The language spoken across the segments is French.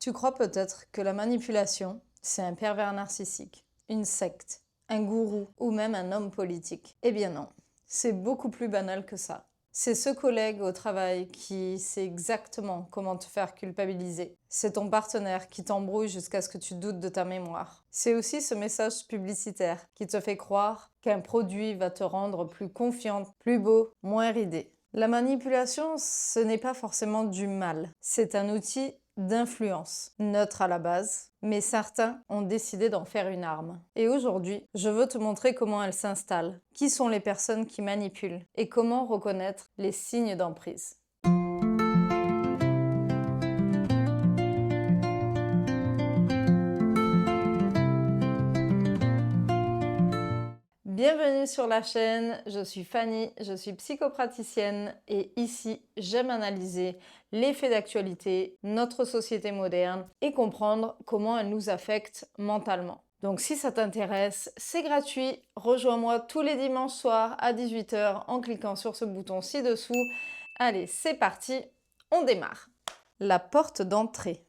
Tu crois peut-être que la manipulation, c'est un pervers narcissique, une secte, un gourou ou même un homme politique. Eh bien non, c'est beaucoup plus banal que ça. C'est ce collègue au travail qui sait exactement comment te faire culpabiliser. C'est ton partenaire qui t'embrouille jusqu'à ce que tu doutes de ta mémoire. C'est aussi ce message publicitaire qui te fait croire qu'un produit va te rendre plus confiante, plus beau, moins ridé. La manipulation, ce n'est pas forcément du mal. C'est un outil d'influence, neutre à la base, mais certains ont décidé d'en faire une arme. Et aujourd'hui, je veux te montrer comment elle s'installe, qui sont les personnes qui manipulent et comment reconnaître les signes d'emprise. Bienvenue sur la chaîne, je suis Fanny, je suis psychopraticienne et ici j'aime analyser les faits d'actualité, notre société moderne et comprendre comment elle nous affecte mentalement. Donc si ça t'intéresse, c'est gratuit, rejoins-moi tous les dimanches soirs à 18 h en cliquant sur ce bouton ci-dessous. Allez, c'est parti, on démarre. La porte d'entrée.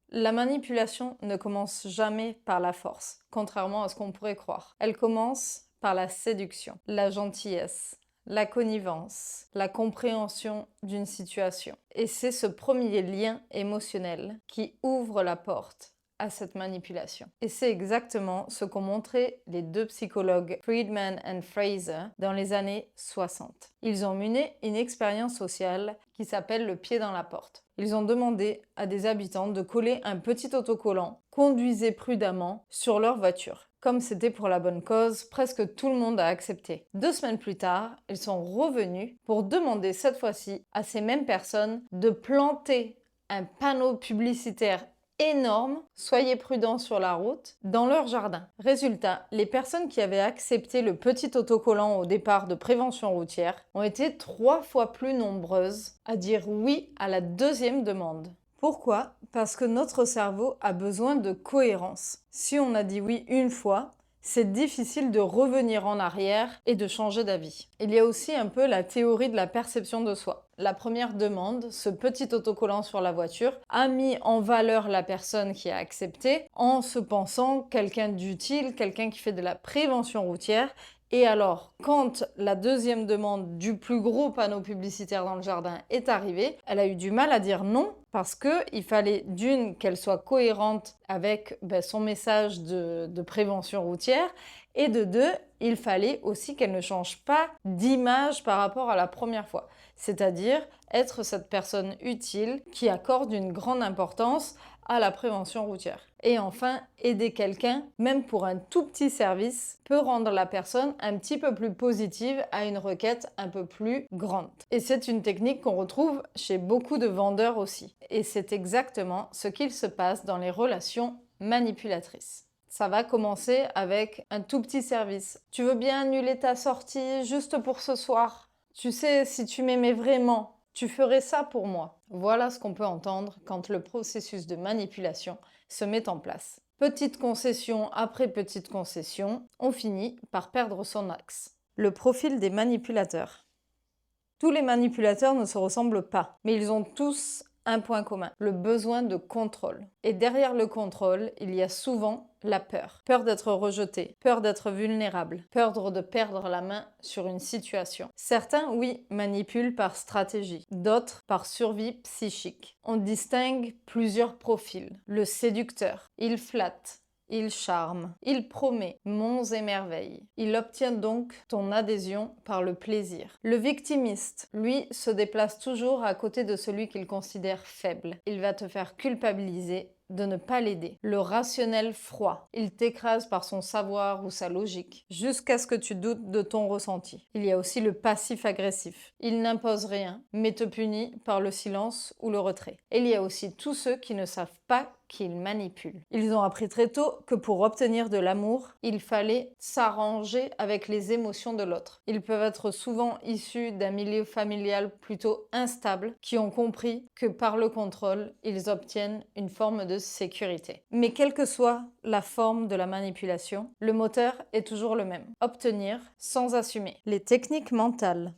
La manipulation ne commence jamais par la force, contrairement à ce qu'on pourrait croire. Elle commence par la séduction, la gentillesse, la connivence, la compréhension d'une situation. Et c'est ce premier lien émotionnel qui ouvre la porte à cette manipulation. Et c'est exactement ce qu'ont montré les deux psychologues Friedman et Fraser dans les années 60. Ils ont mené une expérience sociale qui s'appelle le pied dans la porte. Ils ont demandé à des habitants de coller un petit autocollant « Conduisez prudemment » sur leur voiture. Comme c'était pour la bonne cause, presque tout le monde a accepté. 2 semaines plus tard, ils sont revenus pour demander cette fois-ci à ces mêmes personnes de planter un panneau publicitaire énorme, soyez prudents sur la route, dans leur jardin. Résultat, les personnes qui avaient accepté le petit autocollant au départ de prévention routière ont été 3 fois plus nombreuses à dire oui à la deuxième demande. Pourquoi? Parce que notre cerveau a besoin de cohérence. Si on a dit oui une fois, c'est difficile de revenir en arrière et de changer d'avis. Il y a aussi un peu la théorie de la perception de soi. La première demande, ce petit autocollant sur la voiture, a mis en valeur la personne qui a accepté en se pensant quelqu'un d'utile, quelqu'un qui fait de la prévention routière. Et alors, quand la deuxième demande du plus gros panneau publicitaire dans le jardin est arrivée, elle a eu du mal à dire non parce qu'il fallait d'une, qu'elle soit cohérente avec son message de prévention routière et de deux, il fallait aussi qu'elle ne change pas d'image par rapport à la première fois. C'est-à-dire être cette personne utile qui accorde une grande importance à la prévention routière. Et enfin, aider quelqu'un, même pour un tout petit service, peut rendre la personne un petit peu plus positive à une requête un peu plus grande. Et c'est une technique qu'on retrouve chez beaucoup de vendeurs aussi. Et c'est exactement ce qu'il se passe dans les relations manipulatrices. Ça va commencer avec un tout petit service. Tu veux bien annuler ta sortie juste pour ce soir? Tu sais, si tu m'aimais vraiment, tu ferais ça pour moi. Voilà ce qu'on peut entendre quand le processus de manipulation se met en place. Petite concession après petite concession, on finit par perdre son axe. Le profil des manipulateurs. Tous les manipulateurs ne se ressemblent pas, mais ils ont tous un point commun, le besoin de contrôle. Et derrière le contrôle, il y a souvent la peur. Peur d'être rejeté, peur d'être vulnérable, peur de perdre la main sur une situation. Certains, oui, manipulent par stratégie, d'autres par survie psychique. On distingue plusieurs profils. Le séducteur, il flatte, il charme, il promet monts et merveilles. Il obtient donc ton adhésion par le plaisir. Le victimiste, lui, se déplace toujours à côté de celui qu'il considère faible. Il va te faire culpabiliser de ne pas l'aider. Le rationnel froid, il t'écrase par son savoir ou sa logique, jusqu'à ce que tu doutes de ton ressenti. Il y a aussi le passif agressif. Il n'impose rien, mais te punit par le silence ou le retrait. Et il y a aussi tous ceux qui ne savent pas qu'ils manipulent. Ils ont appris très tôt que pour obtenir de l'amour, il fallait s'arranger avec les émotions de l'autre. Ils peuvent être souvent issus d'un milieu familial plutôt instable, qui ont compris que par le contrôle, ils obtiennent une forme de sécurité. Mais quelle que soit la forme de la manipulation, le moteur est toujours le même. Obtenir sans assumer. Les techniques mentales.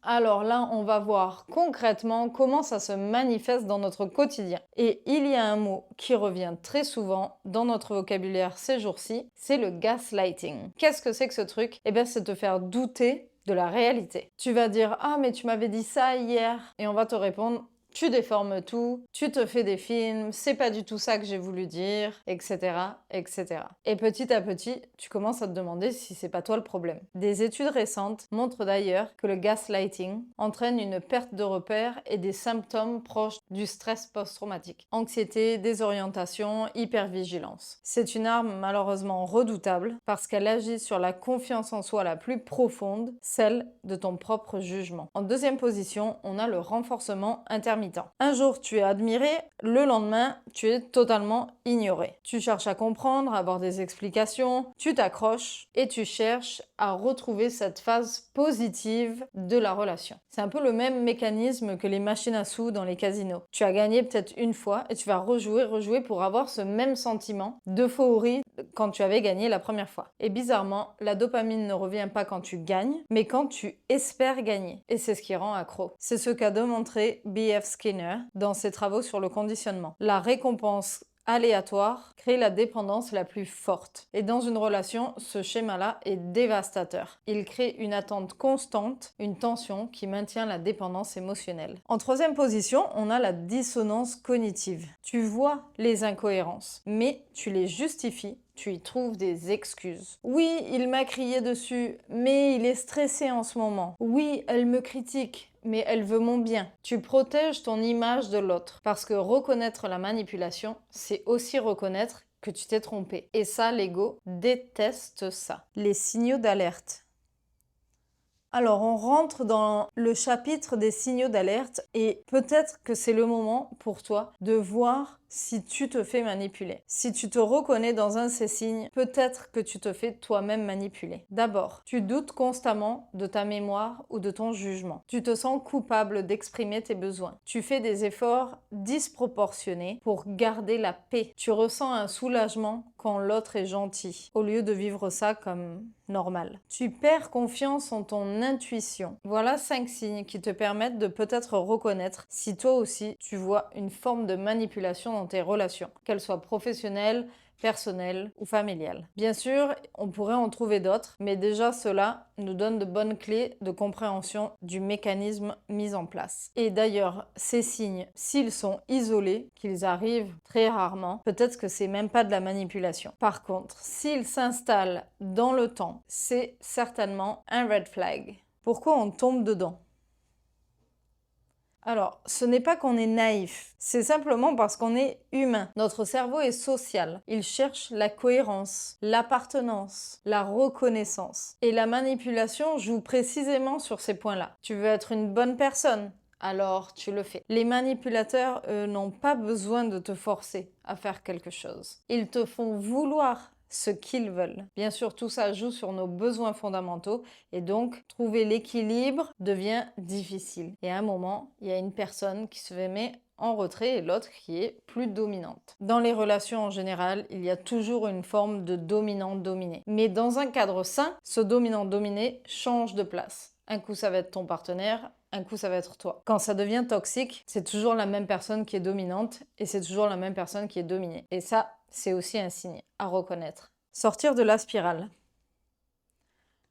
Alors là, on va voir concrètement comment ça se manifeste dans notre quotidien. Et il y a un mot qui revient très souvent dans notre vocabulaire ces jours-ci, c'est le gaslighting. Qu'est-ce que c'est que ce truc? Eh bien, c'est te faire douter de la réalité. Tu vas dire: «Ah, mais tu m'avais dit ça hier», et on va te répondre: «Tu déformes tout, tu te fais des films, c'est pas du tout ça que j'ai voulu dire», etc., etc. Et petit à petit, tu commences à te demander si c'est pas toi le problème. Des études récentes montrent d'ailleurs que le gaslighting entraîne une perte de repères et des symptômes proches du stress post-traumatique. Anxiété, désorientation, hypervigilance. C'est une arme malheureusement redoutable parce qu'elle agit sur la confiance en soi la plus profonde, celle de ton propre jugement. En deuxième position, on a le renforcement intermittent. Un jour, tu es admiré, le lendemain, tu es totalement ignoré. Tu cherches à comprendre, à avoir des explications, tu t'accroches et tu cherches à retrouver cette phase positive de la relation. C'est un peu le même mécanisme que les machines à sous dans les casinos. Tu as gagné peut-être une fois et tu vas rejouer pour avoir ce même sentiment d'euphorie quand tu avais gagné la première fois. Et bizarrement, la dopamine ne revient pas quand tu gagnes, mais quand tu espères gagner. Et c'est ce qui rend accro. C'est ce qu'a démontré B.F. Skinner dans ses travaux sur le conditionnement. La récompense aléatoire crée la dépendance la plus forte. Et dans une relation, ce schéma-là est dévastateur. Il crée une attente constante, une tension qui maintient la dépendance émotionnelle. En troisième position, on a la dissonance cognitive. Tu vois les incohérences, mais tu les justifies. Tu y trouves des excuses. Oui, il m'a crié dessus, mais il est stressé en ce moment. Oui, elle me critique, mais elle veut mon bien. Tu protèges ton image de l'autre. Parce que reconnaître la manipulation, c'est aussi reconnaître que tu t'es trompé. Et ça, l'ego déteste ça. Les signaux d'alerte. Alors, on rentre dans le chapitre des signaux d'alerte et peut-être que c'est le moment pour toi de voir si tu te fais manipuler. Si tu te reconnais dans un de ces signes, peut-être que tu te fais toi-même manipuler. D'abord, tu doutes constamment de ta mémoire ou de ton jugement. Tu te sens coupable d'exprimer tes besoins. Tu fais des efforts disproportionnés pour garder la paix. Tu ressens un soulagement quand l'autre est gentil, au lieu de vivre ça comme normal. Tu perds confiance en ton intuition. Voilà 5 signes qui te permettent de peut-être reconnaître si toi aussi tu vois une forme de manipulation dans tes relations, qu'elles soient professionnelles, personnelles ou familiales. Bien sûr, on pourrait en trouver d'autres, mais déjà cela nous donne de bonnes clés de compréhension du mécanisme mis en place. Et d'ailleurs, ces signes, s'ils sont isolés, qu'ils arrivent très rarement, peut-être que c'est même pas de la manipulation. Par contre, s'ils s'installent dans le temps, c'est certainement un red flag. Pourquoi on tombe dedans ? Alors, ce n'est pas qu'on est naïf, c'est simplement parce qu'on est humain. Notre cerveau est social. Il cherche la cohérence, l'appartenance, la reconnaissance. Et la manipulation joue précisément sur ces points-là. Tu veux être une bonne personne, alors tu le fais. Les manipulateurs, eux, n'ont pas besoin de te forcer à faire quelque chose. Ils te font vouloir ce qu'ils veulent. Bien sûr, tout ça joue sur nos besoins fondamentaux et donc trouver l'équilibre devient difficile. Et à un moment, il y a une personne qui se met en retrait et l'autre qui est plus dominante. Dans les relations en général, il y a toujours une forme de dominant-dominé. Mais dans un cadre sain, ce dominant-dominé change de place. Un coup, ça va être ton partenaire, un coup, ça va être toi. Quand ça devient toxique, c'est toujours la même personne qui est dominante et c'est toujours la même personne qui est dominée. Et ça, c'est aussi un signe à reconnaître. Sortir de la spirale.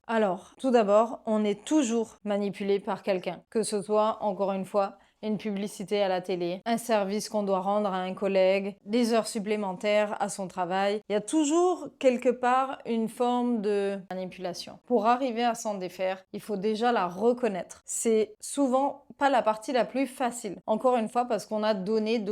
Alors, tout d'abord, on est toujours manipulé par quelqu'un. Que ce soit, encore une fois, une publicité à la télé, un service qu'on doit rendre à un collègue, des heures supplémentaires à son travail. Il y a toujours quelque part une forme de manipulation. Pour arriver à s'en défaire, il faut déjà la reconnaître. C'est souvent pas la partie la plus facile. Encore une fois, parce qu'on a donné,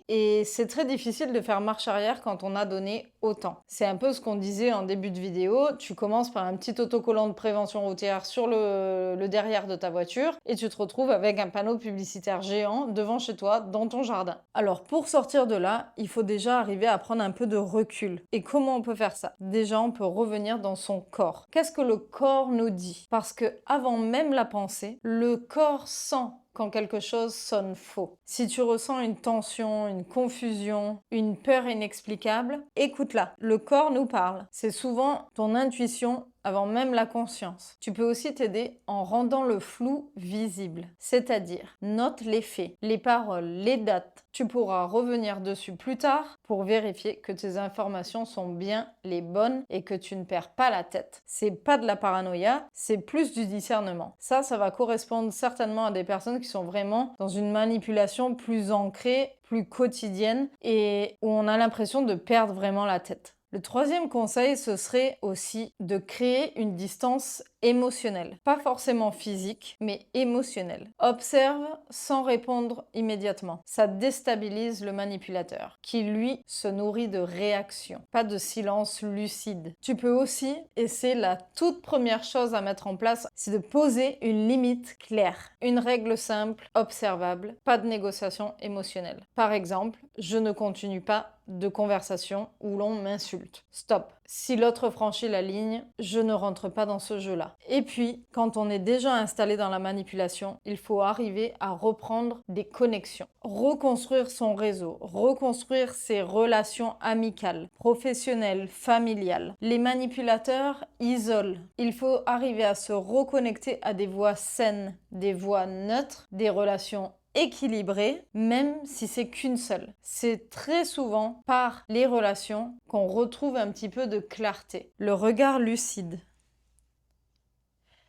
et c'est très difficile de faire marche arrière quand on a donné autant. C'est un peu ce qu'on disait en début de vidéo, tu commences par un petit autocollant de prévention routière sur le derrière de ta voiture et tu te retrouves avec un panneau publicitaire géant devant chez toi, dans ton jardin. Alors pour sortir de là, il faut déjà arriver à prendre un peu de recul. Et comment on peut faire ça? Déjà, on peut revenir dans son corps. Qu'est-ce que le corps nous dit? Parce que avant même la pensée, le corps sent quand quelque chose sonne faux. Si tu ressens une tension, une confusion, une peur inexplicable, écoute-la. Le corps nous parle. C'est souvent ton intuition avant même la conscience. Tu peux aussi t'aider en rendant le flou visible, c'est-à-dire note les faits, les paroles, les dates. Tu pourras revenir dessus plus tard pour vérifier que tes informations sont bien les bonnes et que tu ne perds pas la tête. C'est pas de la paranoïa, c'est plus du discernement. Ça va correspondre certainement à des personnes qui sont vraiment dans une manipulation plus ancrée, plus quotidienne et où on a l'impression de perdre vraiment la tête. Le troisième conseil, ce serait aussi de créer une distance émotionnelle. Pas forcément physique, mais émotionnelle. Observe sans répondre immédiatement. Ça déstabilise le manipulateur, qui lui se nourrit de réactions, pas de silence lucide. Tu peux aussi, et c'est la toute première chose à mettre en place, c'est de poser une limite claire. Une règle simple, observable, pas de négociation émotionnelle. Par exemple, je ne continue pas de conversation où l'on m'insulte. Stop. Si l'autre franchit la ligne, je ne rentre pas dans ce jeu-là. Et puis, quand on est déjà installé dans la manipulation, il faut arriver à reprendre des connexions, reconstruire son réseau, reconstruire ses relations amicales, professionnelles, familiales. Les manipulateurs isolent. Il faut arriver à se reconnecter à des voix saines, des voix neutres, des relations équilibrée, même si c'est qu'une seule. C'est très souvent par les relations qu'on retrouve un petit peu de clarté. Le regard lucide.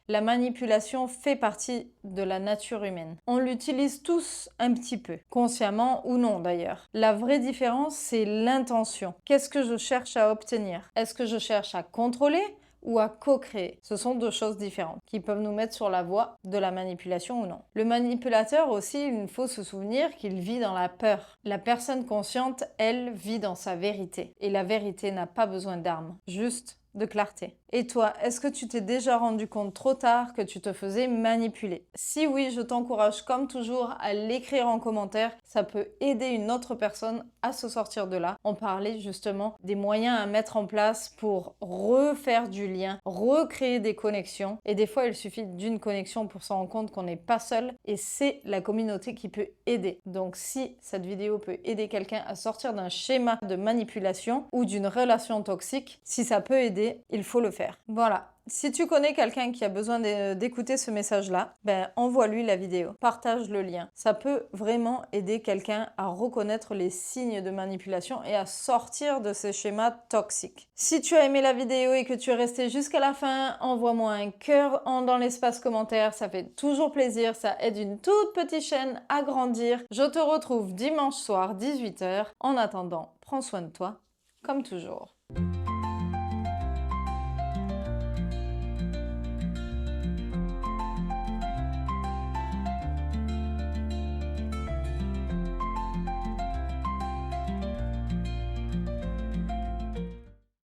La manipulation fait partie de la nature humaine. On l'utilise tous un petit peu, consciemment ou non d'ailleurs. La vraie différence, c'est l'intention. Qu'est-ce que je cherche à obtenir? Est-ce que je cherche à contrôler ou à co-créer? Ce sont deux choses différentes qui peuvent nous mettre sur la voie de la manipulation ou non. Le manipulateur aussi, il faut se souvenir qu'il vit dans la peur. La personne consciente, elle, vit dans sa vérité. Et la vérité n'a pas besoin d'armes, juste de clarté. Et toi, est-ce que tu t'es déjà rendu compte trop tard que tu te faisais manipuler? Si oui, je t'encourage comme toujours à l'écrire en commentaire. Ça peut aider une autre personne à se sortir de là. On parlait justement des moyens à mettre en place pour refaire du lien, recréer des connexions. Et des fois, il suffit d'une connexion pour se rendre compte qu'on n'est pas seul. Et c'est la communauté qui peut aider. Donc si cette vidéo peut aider quelqu'un à sortir d'un schéma de manipulation ou d'une relation toxique, si ça peut aider, il faut le faire. Voilà. Si tu connais quelqu'un qui a besoin d'écouter ce message-là, envoie-lui la vidéo, partage le lien. Ça peut vraiment aider quelqu'un à reconnaître les signes de manipulation et à sortir de ces schémas toxiques. Si tu as aimé la vidéo et que tu es resté jusqu'à la fin, envoie-moi un cœur dans l'espace commentaire, ça fait toujours plaisir, ça aide une toute petite chaîne à grandir. Je te retrouve dimanche soir 18 h. En attendant, prends soin de toi, comme toujours.